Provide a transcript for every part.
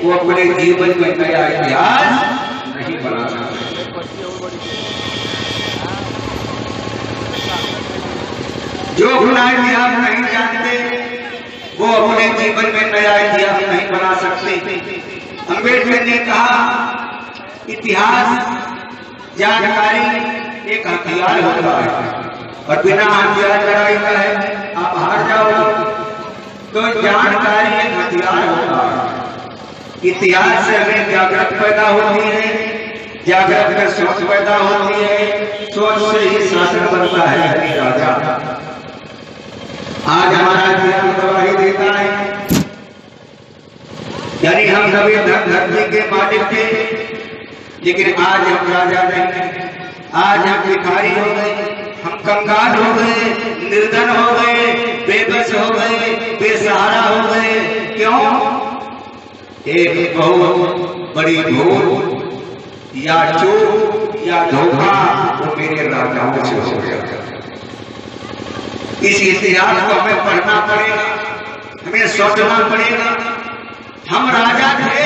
वो अपने जीवन में नया इतिहास नहीं बना सकते। जो अपना इतिहास नहीं जानते वो अपने जीवन में नया इतिहास नहीं बना सकते। अम्बेडकर ने कहा इतिहास जानकारी एक हथियार होता है और बिना हथियार लड़ाई का है आप हार जाओगे। तो जानकारी एक हथियार होता है। इतिहास से हमें जागृत पैदा होती है, जागृत में सोच पैदा होती है, सोच से ही शासन बनता है। हरि राजा आज हमारा इतिहास गवाही देता है, यानी हम कभी धरती के मालिक थे लेकिन आज हम राजा नहीं। आज हम भिखारी हो गए, हम कंगाल हो गए, निर्धन हो गए, बेबस हो गए, बेसहारा हो गए। क्यों? एक बहुत बड़ी भूल या चूक या धोखा वो मेरे राजाओं से हो गया। इस इतिहास को हमें पढ़ना पड़ेगा, हमें सोचना पड़ेगा। हम राजा थे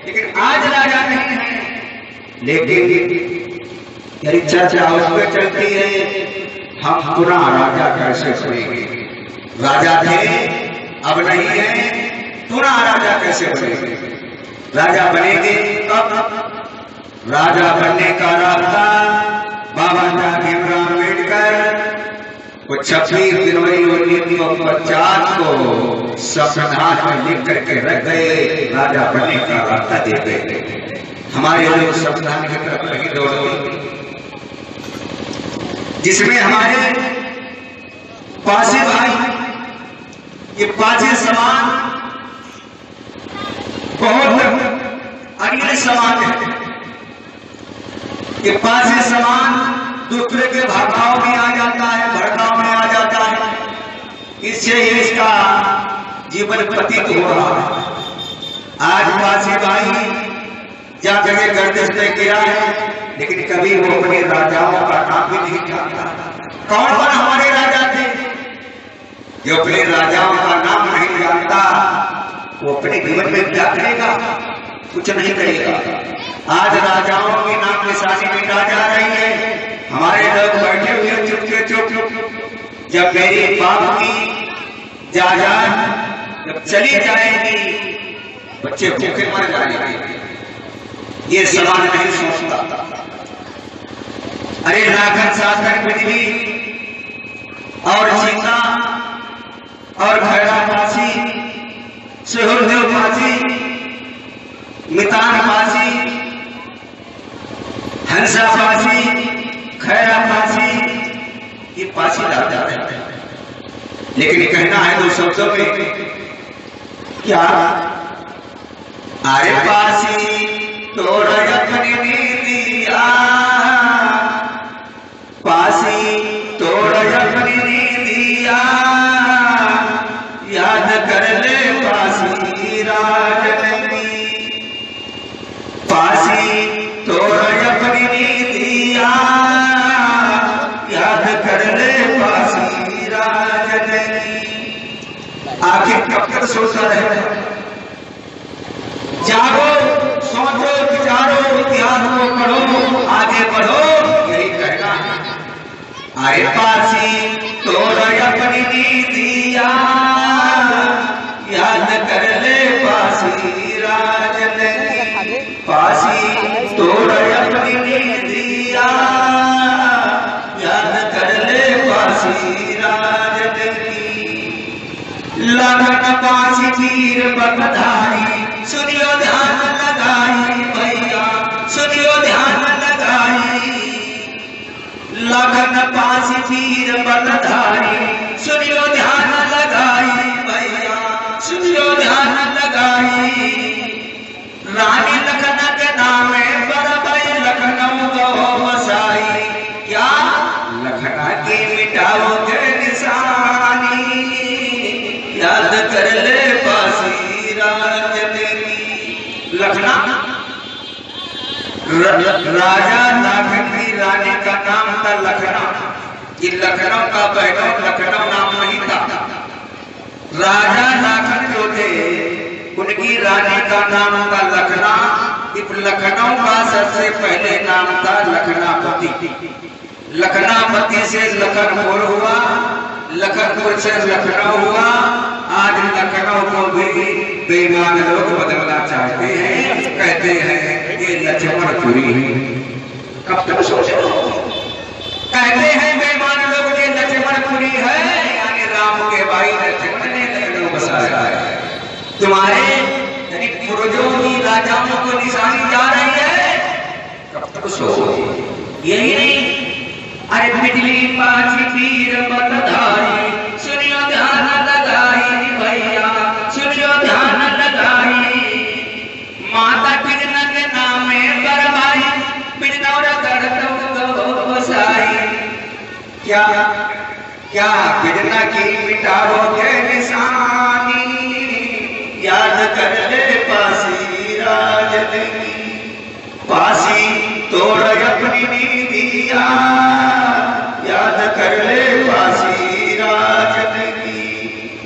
लेकिन आज राजा नहीं है। लेकिन यदि चर्चा उस पर चलती है हम पुनः राजा कैसे बनेंगे? राजा थे अब नहीं है, पुनः राजा कैसे बनेंगे? राजा बनेंगे कब? राजा बनने का रास्ता बाबा साहब भीमराव अम्बेडकर वो 26 जनवरी 1950 को संविधान में लिख करके रख गए। राजा बनने का रास्ता दे गए। हमारे लोग संविधान की तरफ नहीं दौड़ते, जिसमें हमारे पासे भाई ये पासे समान बहुत अगले समान है। ये पासे समान दूसरे के भड़काव में आ जाता है, भड़काव में आ जाता है। इससे ही इसका जीवन व्यतीत हो रहा है। आज पासे भाई जहाँ जगह गर्दिश ने किया है लेकिन कभी वो अपने राजाओं का नाम भी नहीं जानता। कौन कौन हमारे राजा थे? जो अपने राजाओं का नाम नहीं जानता वो अपने जीवन में क्या करेगा? कुछ नहीं करेगा। आज राजाओं के नाम निशानी मिटा जा रही है। हमारे लोग बैठे हुए चुप। जब मेरी बाप की जायदाद जब चली जाएगी बच्चे भूखे मर जाएंगे। ये समाज नहीं सोचता। अरे नागन शासन बिजली और सीता और खैरा फांसी, सुहृदेव फांसी, मितान फांसी, हंसा फांसी, खैरा फांसी, ये फांसी ला जा रहे हैं। लेकिन कहना है दो शब्दों में क्या? अरे फांसी तोड़ अपनी नीतिया, फांसी तोड़ अपनी नीतिया, याद कर ले फांसी राजनीति। फांसी तोड़ अपनी नीतिया, याद कर ले फांसी राजनीति। आखिर कब तक सोचता रहे? जागो, सोचो, विचारो, इतिहास को पढ़ो, आगे बढ़ो, यही कहना है। अरे फांसी तोड़ अपनी नीतिया, याद कर ले फांसी राजनीति। फांसी तोड़ अपनी नीतिया, याद कर ले फांसी राजनीति। लगन फांसी तीर बकधारी, सुनियो ध्यान लगाई भैया, सुनियो ध्यान लगाई। लगन फांसी तीर बलधारी, सुनियो ध्यान लगाई भैया, सुनियो ध्यान लगाई। रानी लखन के नाम में बड़बई लखनऊ को बसाई। क्या लखना की मिटाओगे निशानी, याद कर ले फांसी राजनीति। लखना राजा लाखन की रानी का नाम था लखनऊ। ये लखनऊ का बहनों लखनऊ नाम नहीं था। राजा लाखन जो थे उनके उनकी रानी का नाम था लखना। लखनऊ का सबसे पहले नाम था लखनापति। लखनापति से लखनपुर हुआ, लखनपुर से लखनऊ हुआ। आज लखनऊ को भी बेईमान लोग बदलना चाहते हैं, कहते हैं ये लक्ष्मणपुरी है। कब तक सोचे? कहते हैं बेईमान लोग ये लक्ष्मणपुरी है, यानी राम के भाई लक्ष्मण ने लखनऊ बसाया है। तुम्हारे यानी पूर्वजों की राजाओं को निशानी जा रही है। कब तक सोचे? यही नहीं, अरे बिजली पाची तीर बलधारी, सुनियो ध्यान लगाई भैया, सुनियो ध्यान लगाई। माता बिजना के नाम में बरमाई, बिजना और करतब बसाई। क्या क्या बिजना की मिटाओगे निशानी, याद कर ले पासी राजनी। पासी तोड़ अपनी नीतिया, याद कर ले पासी राजनी।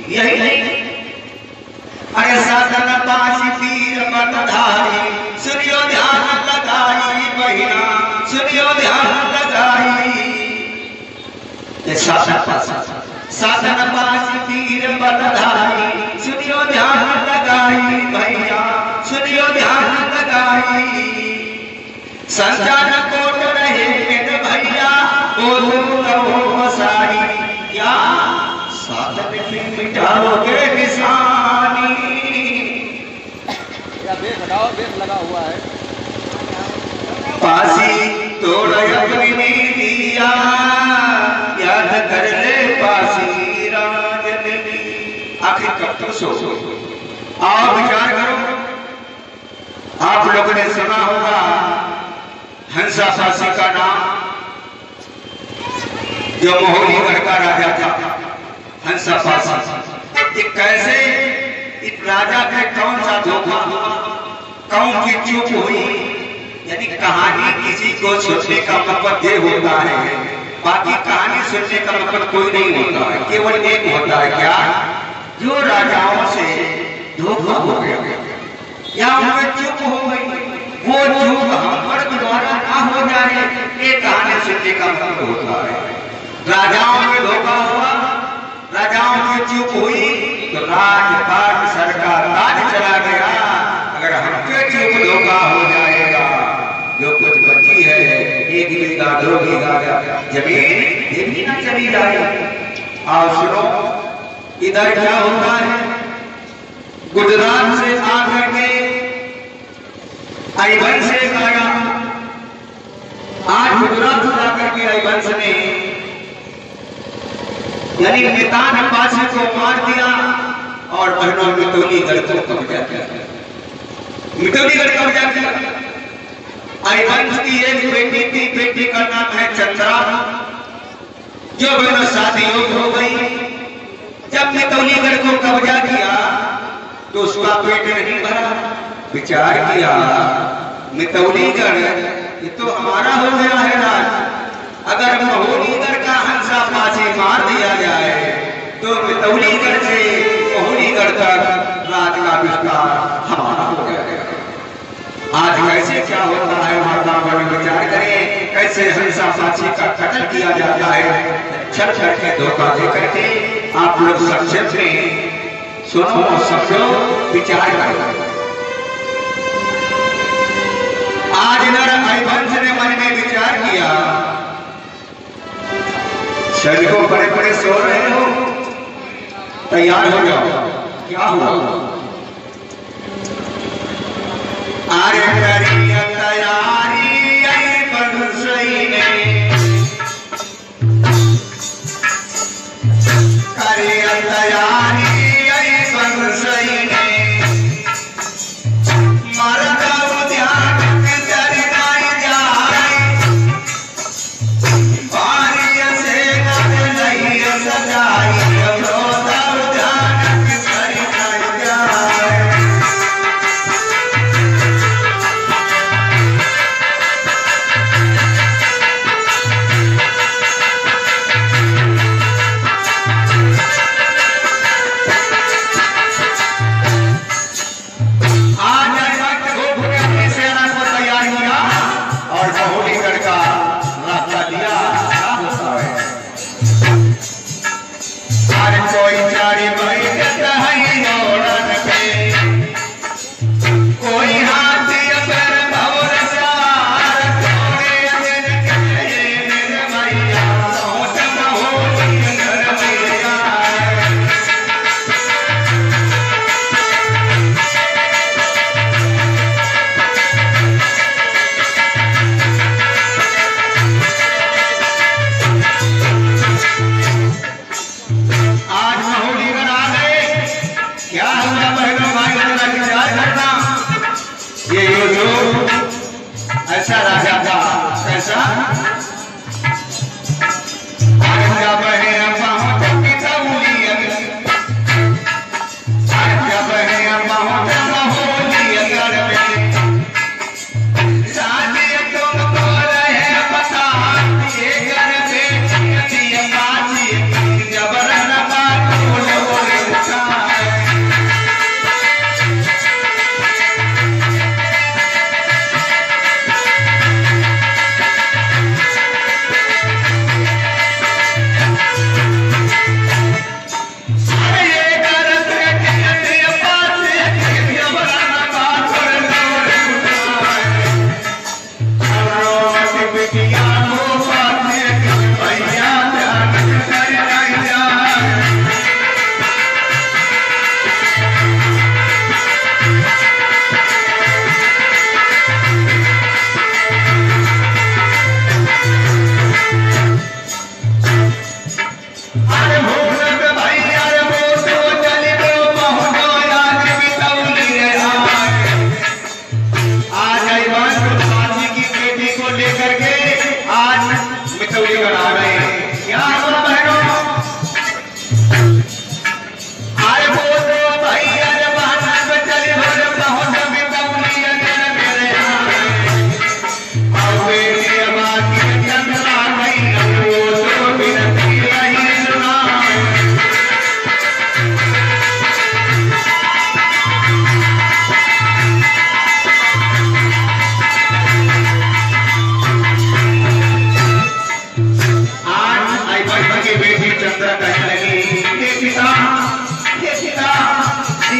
यही नहीं, अरे साधन पासी तीर बलधारी, सुनियो ध्यान लगाई बहिना, सुनियो ध्यान लगाई। साधन पासी तीर बलधारी, सुनियो ध्यान लगाई भैया, सुनियो ध्यान लगाई। संचार कोट रहे मेरे भैया, वो सारी क्या साधन में मिटाओगे निशानी। बेस लगा हुआ है। पासी तोड़ अपनी नीतिया, याद कर ले पासी राजनी। आखिर कब तक सो? आओ विचार करो। आप लोगों ने सुना होगा हंसा पासी का नाम, जो महोलीगढ़ का राजा था हंसा पासी। ये कैसे इस राजा पे कौन सा धोखा हुआ, कौन की चूक हुई? यानी कहानी किसी को सोचने का मतलब ये होता है, बाकी कहानी सुनने का मतलब कोई नहीं होता है। केवल एक होता है, क्या? जो राजाओं से धोखा हो गया या उनमें चूक हो गई, वो चूक हम पर द्वारा ना हो जाए, ये कहानी सुनने का मतलब होता है। राजाओं में धोखा हुआ, राजाओं की चूक हुई, तो राजपाट सरकार राज चला गया। अगर हमके चूक धोखा हो जाएगा, जो कुछ बची है 1 बीघा 2 बीघा जमीन, ये भी ना चली जाए। और सुनो, इधर क्या होता है? गुजरात से आकर के हरिवंश से आया। आज गुजरात से आकर के हरिवंश ने यानी मितान पासी को मार दिया और बहनों मितौलीगढ़ को कब्जा किया। मितौलीगढ़ कब्जा किया। हरिवंश की एक बेटी थी, बेटी का नाम है चंद्रा, जो बहनों शादी हो गई। जब मितौलीगढ़ को कब्जा किया तो उसका पेट नहीं भरा। विचार किया, मितौलीगढ़ ये तो हमारा हो गया है राज। अगर महोलीगढ़ का हंसा पासी मार दिया जाए तो मितौलीगढ़ से महोलीगढ़ तक राज का विस्तार हमारा हो जाएगा। आज कैसे क्या होता है माता में विचार करें, कैसे हंसा पासी का कत्ल किया जाता है, छठ छठ के धोखा दे करके। आप लोग संक्षेप में सुनो, समझो, विचार करें। आज हरिवंश ने मन में विचार किया, सैनिकों बड़े बड़े सो रहे हो, तैयार हो जाओ। क्या हुआ? आर्य करिया तैयारी हरिवंश ने, करिया तैयारी हरिवंश ने। मरदा ध्यान करनाई जाए, बारिय से नहीं सजाई, मरदा ध्यान करनाई जाए।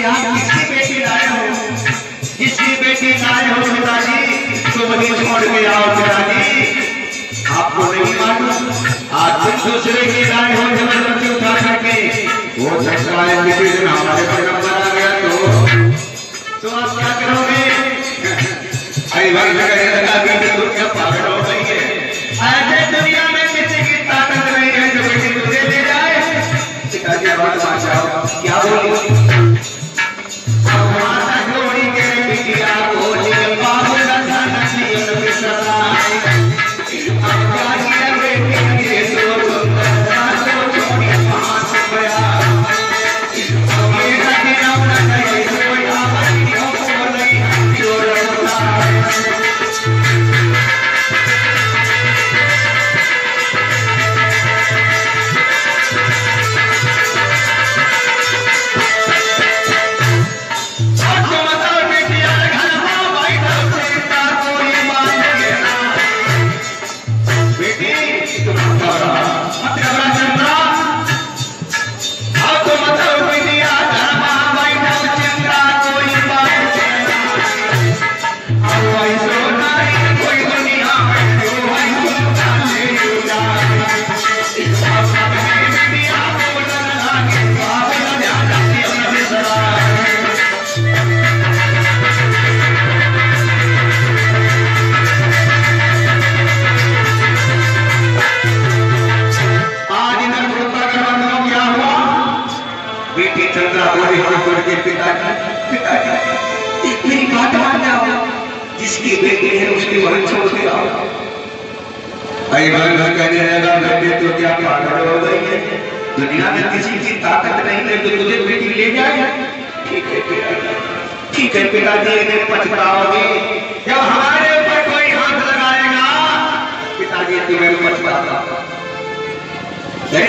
कि आप किसकी बेटी लाए हो, जिसकी बेटी लाए हो पिताजी तो वही छोड़ के आओ पिताजी। आपको नहीं मालूम आज तुम दूसरे की लाए हो जबरदस्ती उठा करके, वो सकता है किसी दिन हमारे पर नंबर आ गया तो आप क्या करोगे? भाई भाई लगा कि तुम क्या पागल हो गई है? ऐसे दुनिया में किसी की ताकत नहीं है जो बेटी तुझे ले जाए। पिताजी बात मान जाओ, क्या बोली? मेरी बात मान जाओ, जिसकी बेटी है उसकी वही छोड़ के आओ। कहने लगा बेटे तो क्या पागल हो गई है, दुनिया में किसी की ताकत नहीं है तो तुझे बेटी ले जाए। ठीक है पिताजी, इन्हें पछताओगे जब हमारे ऊपर कोई हाथ लगाएगा। पिताजी तुम्हें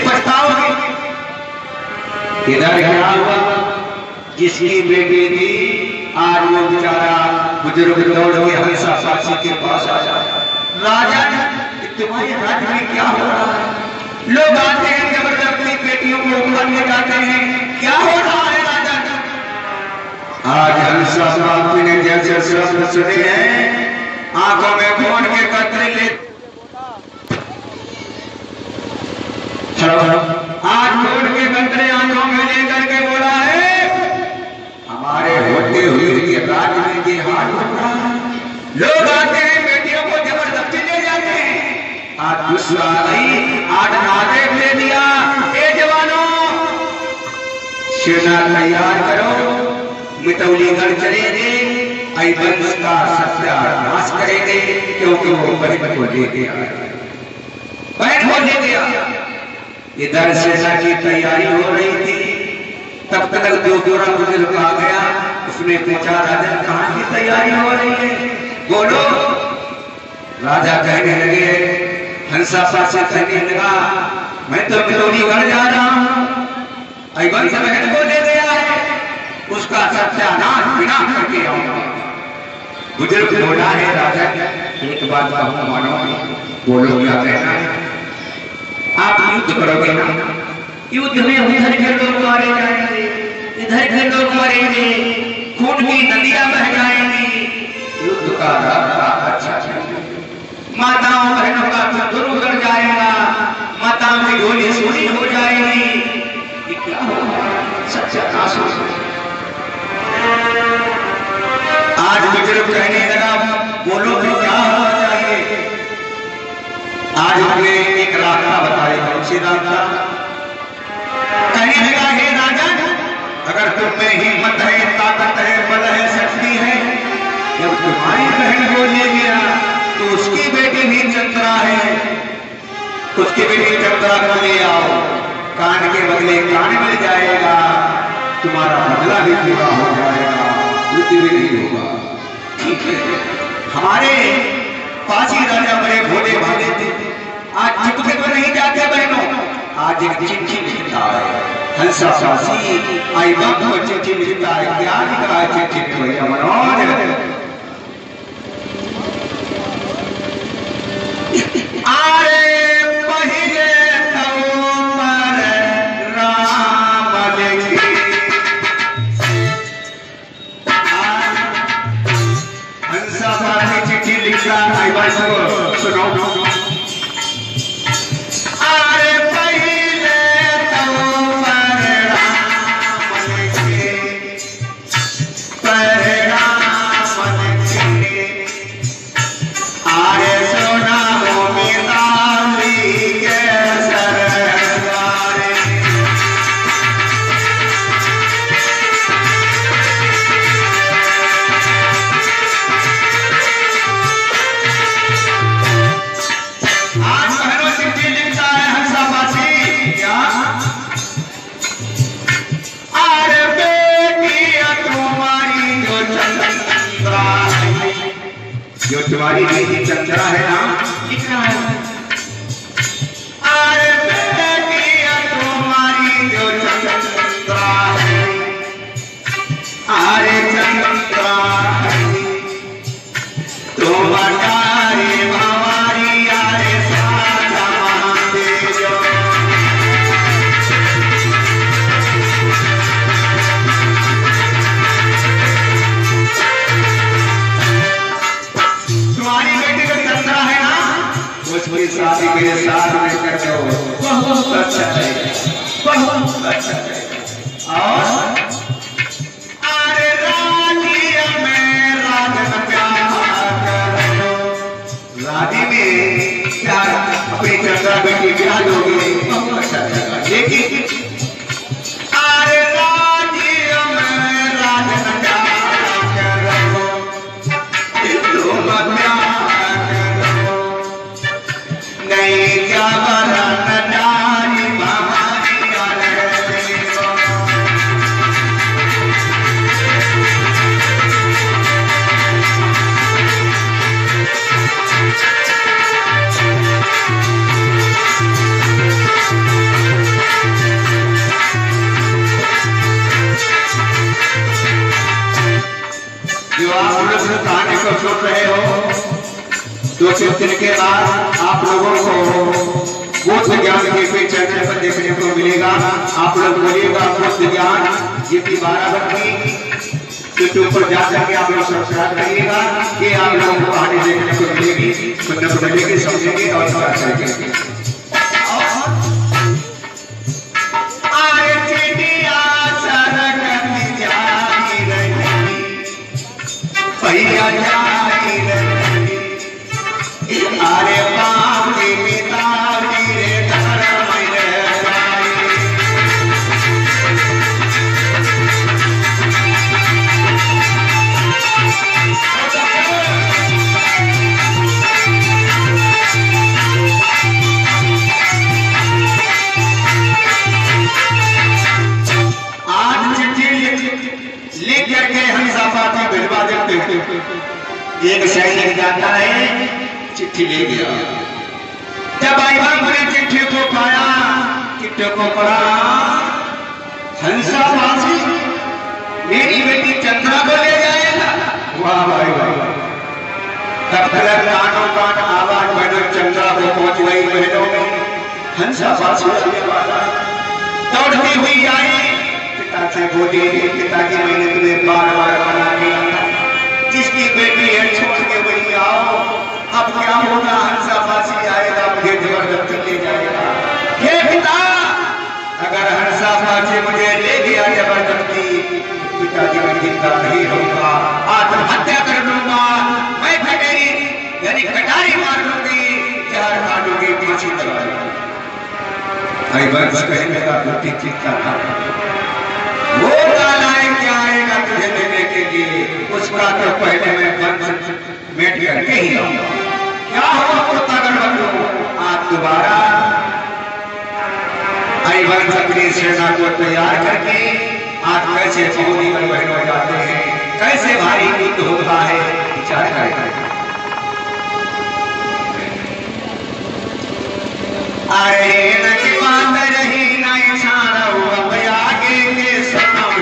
पछताओगे। इधर क्या हुआ, जिसकी बेटी थी आज वो बेचारा बुजुर्ग दौड़ के हमेशा साक्षी के पास आ जाए। राजा तुम्हारे राज्य में क्या हो रहा है? लोग आते हैं जबरदस्ती बेटियों को उठा ले जाते हैं, क्या हो रहा है राजा? आज हंसा साथी ने जैसे शब्द सुने हैं, आंखों में खून के कतरे ले आज खून के कतरे आंखों में लेकर के बोला है, हमारे होते हुए राज्य में ये हाल हो रहा है। लोग आते हैं बेटियों को जबरदस्ती ले जाते हैं। आज गुस्सा नहीं, आज आदेश दे दिया, ए जवानों सेना तैयार करो, मितौलीगढ़ चलेंगे, वंश का सत्यानाश करेंगे, क्योंकि वो बहन को ले गया। इधर सेना की तैयारी हो रही थी, तब तक जो गोरा बुजुर्ग आ गया, उसने पूछा राजा कहाँ की तैयारी हो रही है, बोलो। राजा कहने लगे, हंसा पास कहने लगा, मैं तो मितौलीगढ़ जा रहा हूँ, वंश बहन को ले गया है, उसका सत्यानाश बिना करके आऊंगा। बुजुर्ग बोला है राजा एक बात कहूँ मानो, बोलो क्या कहना है? आप युद्ध करोगे ना? युद्ध में उधर के लोग मारे जाएंगे, इधर के लोग मरेंगे, खून की नदियां बह जाएंगी। युद्ध का रास्ता अच्छा माताओं बहनों का दूर उतर जाएगा, माताओं की गोली सोनी हो जाएगी। ये क्या होगा? सत्यानाश होगा। आज बुजुर्ग कहने लगा, बोलो तो क्या होना चाहिए? आज हमने एक रास्ता बताया, कौन सी रास्ता? कहने लगा, हे राजा, अगर तुम में हिम्मत है, ताकत है, बल है, शक्ति है, जब तुम्हारी बहन को ले गया तो उसकी बेटी भी चंद्रा है, उसकी बेटी चंद्रा को ले आओ, कान के बदले कान मिल जाएगा, तुम्हारा बदला भी पूरा हो जाएगा, युद्ध भी नहीं होगा। ठीक है। हमारे पासी राजा बड़े भोले भाले थे, आज चुपके तो नहीं जाते बहनों, आज एक चिट्ठी लिखता है, हंसा पासी आई बात को चिट्ठी लिखता है। क्या लिख रहा है चिट्ठी में? मनोज जो तुम्हारी बेटी चंद्रा है ना, लिखना है अरे बेटिया तुम्हारी जो चंद्रा है, अरे चंद्रा तुम्हारी हमारी अरे साजा महादेव। तुम्हारी बेटी जो चंद्रा है ना, मुझकी शादी मेरे साथ में कर दो, बहुत अच्छा है, बहुत अच्छा है। और अरे राजी में राजन प्यार करो, राजी में प्यार अपनी चंद्रा बेटी प्यार होगी, बहुत अच्छा लगेगा। लेकिन अरे राजी में राजन प्यार करो, तुम प्यार करो, नहीं क्या बरन जानी हमारी अरे जो आप लोग कहानी को सुन रहे हो, 2 दिन के बाद आप लोगों को बुद्ध ज्ञान के चैनल पर देखने को मिलेगा। आप लोग बोलिएगा बुद्ध ज्ञान जितनी 12 बजे यूट्यूब पर जा करके आप लोग सब्सक्राइब करिएगा कि आप लोगों को कहानी देखने को मिलेगी, सुनने को मिलेगी, समझेंगे और समझ करेंगे। अरे पानी मिताली रे धर्म आज चिट्ठी लिख करके हंसा पाती भिजवा देते हैं। एक सैनिक जाता है, चिट्ठी ले गया। जब आईवान ने चिट्ठी को पाया, चिट्ठी को पढ़ा, हंसावासी मेरी बेटी चंद्रा को ले जाएगा। वाह भाई वाह। तब तक कानों कान आवाज बनो चंद्रा को पहुंच गई महलों में। हंसावासी दौड़ती हुई आई, पिता से बोली, पिताजी मैंने तुम्हें बार-बार मना किया, जिसकी बेटी है छोड़ के वही आओ। अब क्या होगा, हंसावासी आएगा, मुझे जबरदस्ती ले जाएगा। हे पिता, अगर हंसावासी मुझे ले गया जबरदस्ती, पिताजी मैं जिंदा नहीं रहूंगा, आत्महत्या कर लूंगा, मैं खटेरी यानी कटारी मार लूंगी, 4 काटूंगी, फांसी लगा लूंगी। भाई बस कहने का बेटी चिंता था, वो लाए क्या आएगा तुझे लेने के लिए, उसका तो पहले मैं बंद मेट करके ही आऊंगा। क्या हुआ कुत्ता गड़बड़, आज दोबारा आईवन अपनी सेना को तैयार करके आज कैसे पौनी में बहनों जाते हैं, कैसे भारी युद्ध होता है, विचार करें। अरे नकी बात रही ना इशारा हुआ आगे के सनम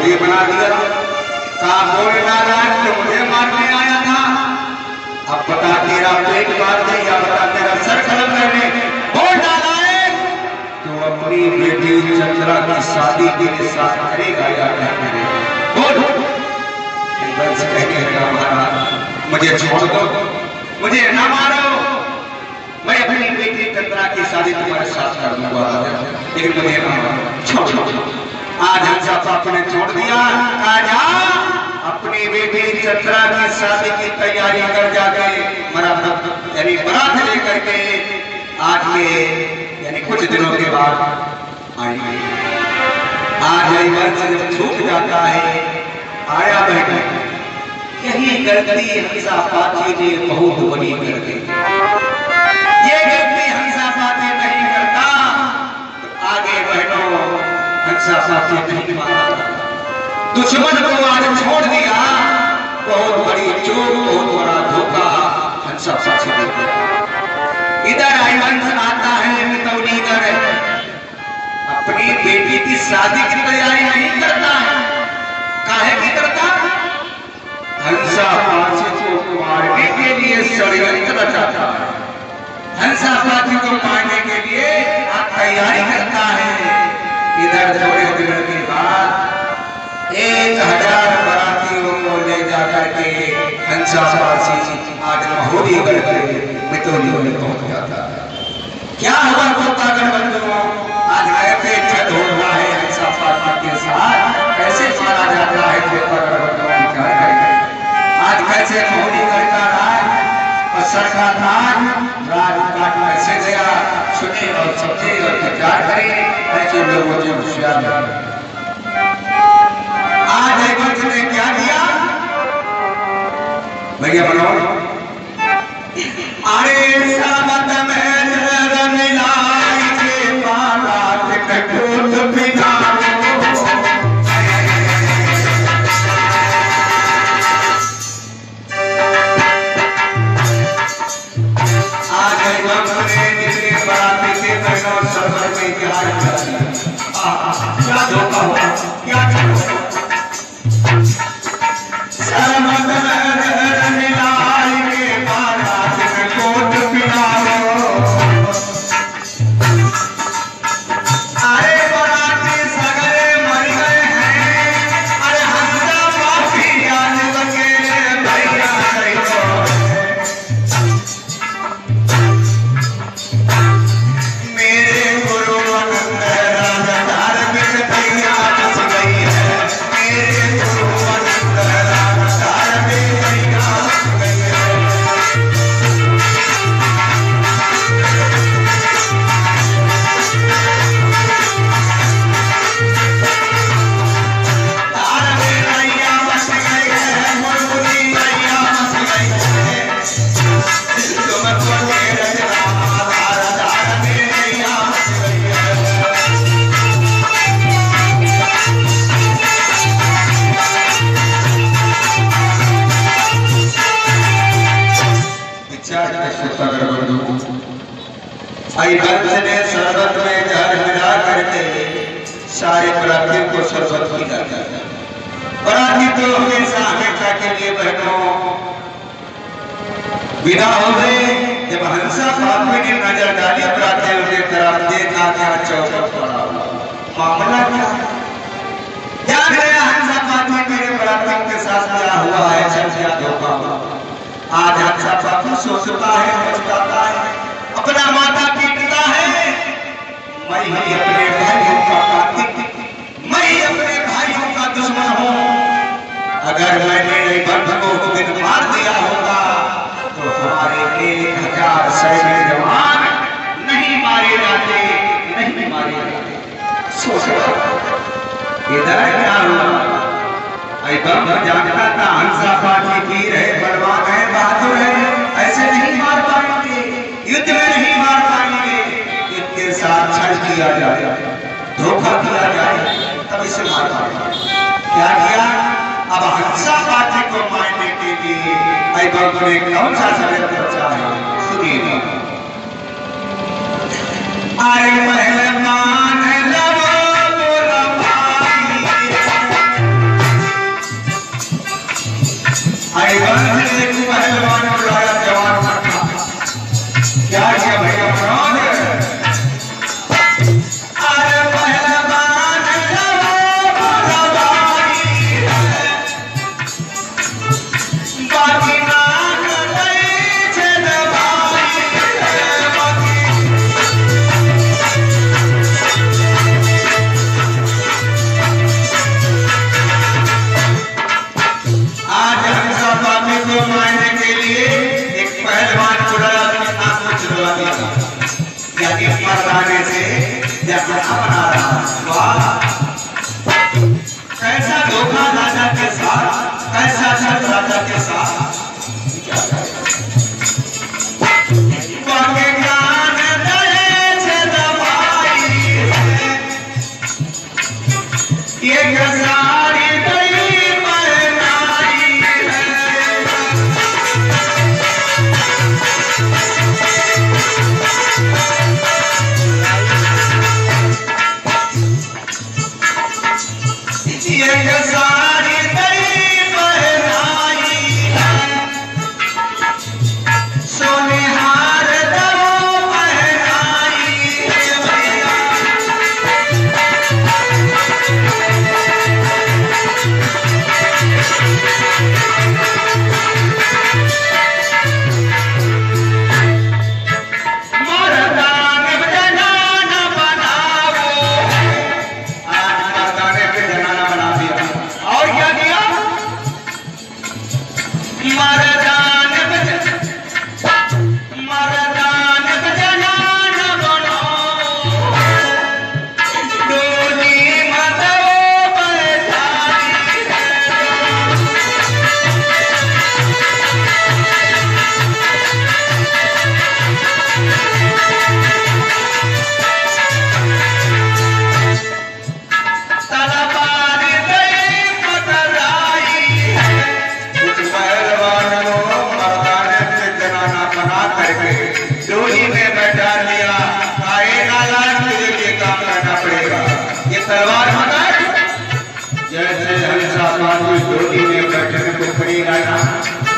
ये बना दिया। कहा बोल नारायण तो मुझे मारने आया था, अब बता तेरा पेट मारने या बता तेरा सर खत्म करने। बोल नारायण तो अपनी बेटी चंद्रा की शादी तेरे साथ करेगा या क्या करेगा? बोल। वंश कहने का महाराज मुझे छोड़ दो, मुझे न मारो, लेकिन मुझे छोड़ आज हंसा पापा ने छोड़ दिया। आजा अपनी बेटी चतरा की शादी की तैयारी कर जाके मराठा यानी बारात लेकर के आज के यानी कुछ दिनों के बाद आई। आज जब छूट जाता है आया बैठा यही गलती हंसा पाती ने बहुत बड़ी कर दी। ये गलती हंसा पाती नहीं करता तो आगे बहनों हंसा पाती नहीं मानता। दुश्मन को आज छोड़ दिया बहुत बड़ी चोट बहुत बड़ा धोखा हंसा पाती ने। इधर आई हंस आता है मितौलीगढ़ अपनी बेटी की शादी की तैयारी नहीं करता है। काहे की करता? हंसा पाती को मारने के लिए षड्यंत्र रचाता है। हंसा पाती को मारने के लिए तैयारी करता है। इधर थोड़े दिनों के बाद 1000 बारातियों को ले जाकर के हंसा पाती आज महोदयगढ़ के मितौलीगढ़ में पहुंच जाता है। क्या हुआ कोतागढ़ बंधुओं? आज ऐसे छत हो रहा है हंसा पाती के साथ कैसे मारा जाता है कोतागढ़ बंधुओं विचार करेंगे। आज कैसे महोदयगढ़ का राज और सरकार राजघाट कैसे गया सुने और समझे और विचार करें। ऐसे लोगों से होशियार आज एक ने क्या किया भैया बोलो। अरे सामत में रमिलाई के बारात कटोत बिना क्या धोखा हुआ क्या मिलाई के बारात में कोट पिलाओ। अरे बाराती सगरे मर गए हैं। अरे हंसा पापी जान लगे भैया मेरे गुरु ने शरबत में जहर मिला करके सारे बरातियों को शरबत पिलाता है। बराती तो हमेशा हमेशा के लिए बहनों विदा हो गए। जब हंसा पापी ने नजर डाली बरातियों की तरफ देखा क्या चौकट पड़ा मामला क्या गया हंसा पापी मेरे बरातियों के साथ क्या हुआ है सब क्या धोखा हुआ। आज हंसा पापी सोचता है पछताता है अपना माता पीटता है। मैं ही अपने भाइयों का कातिल मैं ही अपने भाइयों का दुश्मन हूँ। अगर मैंने बंध को दिन मार दिया होगा तो हमारे 1000 सैन्य जवान नहीं मारे जाते नहीं मारे जाते। सोचो इधर क्या हुआ? जानता था हंसा पाती की रहे बलवान है बहादुर है ऐसे नहीं मार पाएंगे युद्ध में नहीं मार पाएंगे। इनके साथ छल किया जाए धोखा किया जाए तब इसे मार पाएंगे। क्या किया? अब हंसा पाती को मारने के लिए ऐबक ने कौन सा षड्यंत्र रचा है सुनिए। अरे मेहमान पहलवान बुलाया जवान क्या किया भैया अरे पहलवान बाकी शुरुआती यानी मर्दाने से जहां बना रहा। वाह कैसा धोखा राजा के साथ, कैसा छल राजा के साथ।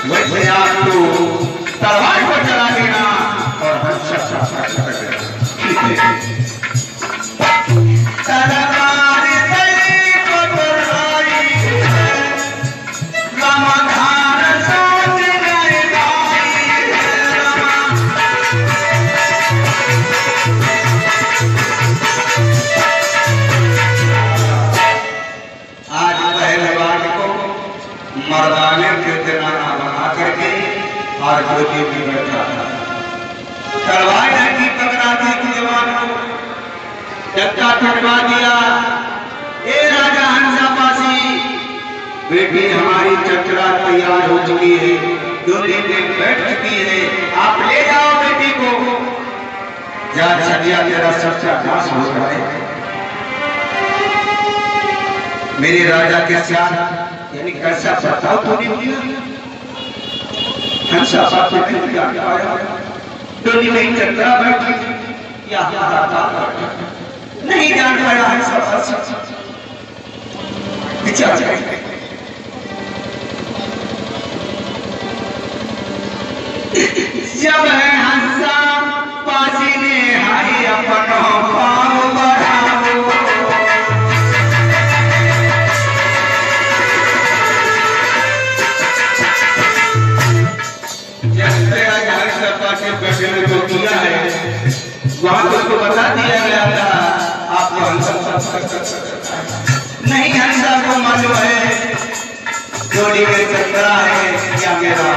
वैसे आपको तलवार को चला देना और हम मर्दाने के जनाना बना करके और गोदी में बैठा था। तलवार की पकड़ाती थी जवान को, डक्का ठुकवा दिया। ए राजा हंसापासी, बेटी हमारी चचरा तैयार हो चुकी है, गोदी में बैठ चुकी है, आप ले जाओ बेटी को। जा छठिया तेरा सच्चा दास हो जाए। मेरे राजा के साथ यानी कैसा बताओ तो नहीं हंसा बात डोली में चक्रा बैठी या नहीं जान पाया हंसा विचार जब है हंसा पासी ने हाई अपनो पाँव बढ़ाओ। जो किया है वहां तो उसको बता दिया गया था आपको नहीं। हंसा को मालूम है जोड़ी में चक्रा है या मेरा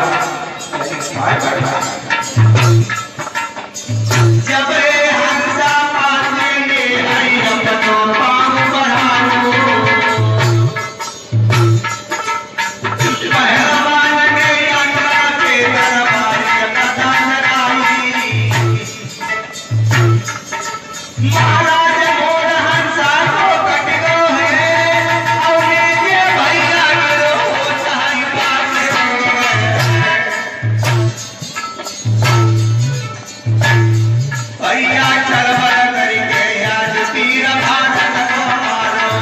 जब हंसा पासी ने आई अपनो पाँव बढ़ाओ। पहलवान ने अंगना के दरबार कथा महाराज मोर हंसा को कट गो है और ये भैया गिरो चाहे भैया चलबल करके याद तीर भारत को मारो।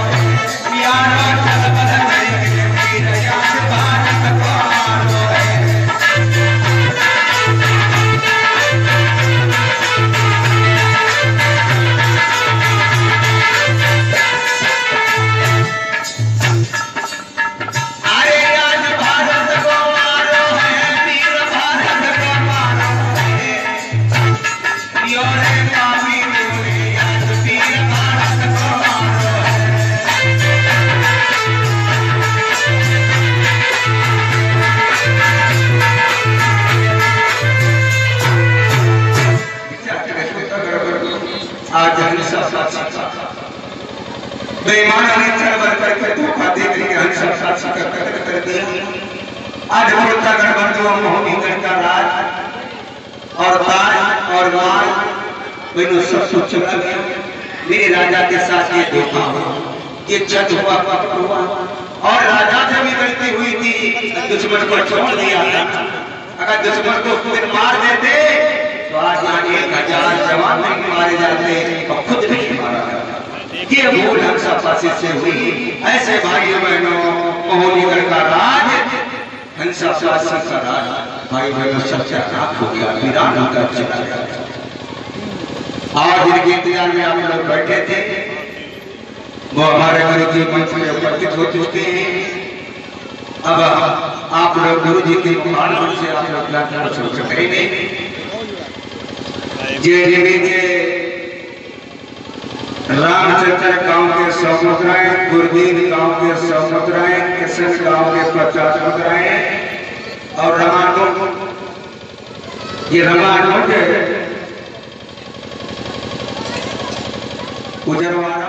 यारो चलबल करके तीर याद भारत को मारो। बेईमानों ने चढ़ करके धोखा दे करके हंस साक्षी कर दिया। आज प्रतापगढ़ बंधुओं मोहनीगढ़ का राज और ताज और माल मैंने सब कुछ चुरा गया। मेरे राजा के साथ ये धोखा हुआ, ये छत हुआ, पकड़ हुआ। और राजा से भी गलती हुई थी, दुश्मन को छोड़ दिया था। अगर दुश्मन को खुद मार देते तो आज यहाँ 1000 जवान नहीं मारे जाते और खुद नहीं मारा जाता। ये भूल हंसापासी से हुई। ऐसे भाइयों बहनों मोहनीगढ़ का राज, हंसापासी का राज भाई बहनों सबसे राख हो गया, वीरान होकर चला गया। आज इनके इंतजार में आप लोग बैठे थे, वो हमारे गुरु जी मंच में उपस्थित हो चुके हैं। अब आप लोग गुरु जी के माध्यम से आप लोग करेंगे। रामचंद्र गांव के 100 मुद्राएं, गुरदीन गांव के 100 मुद्राएं, किशन गांव के 50 मुद्राएं और रमानोट, ये रमानोट उजरवाड़ा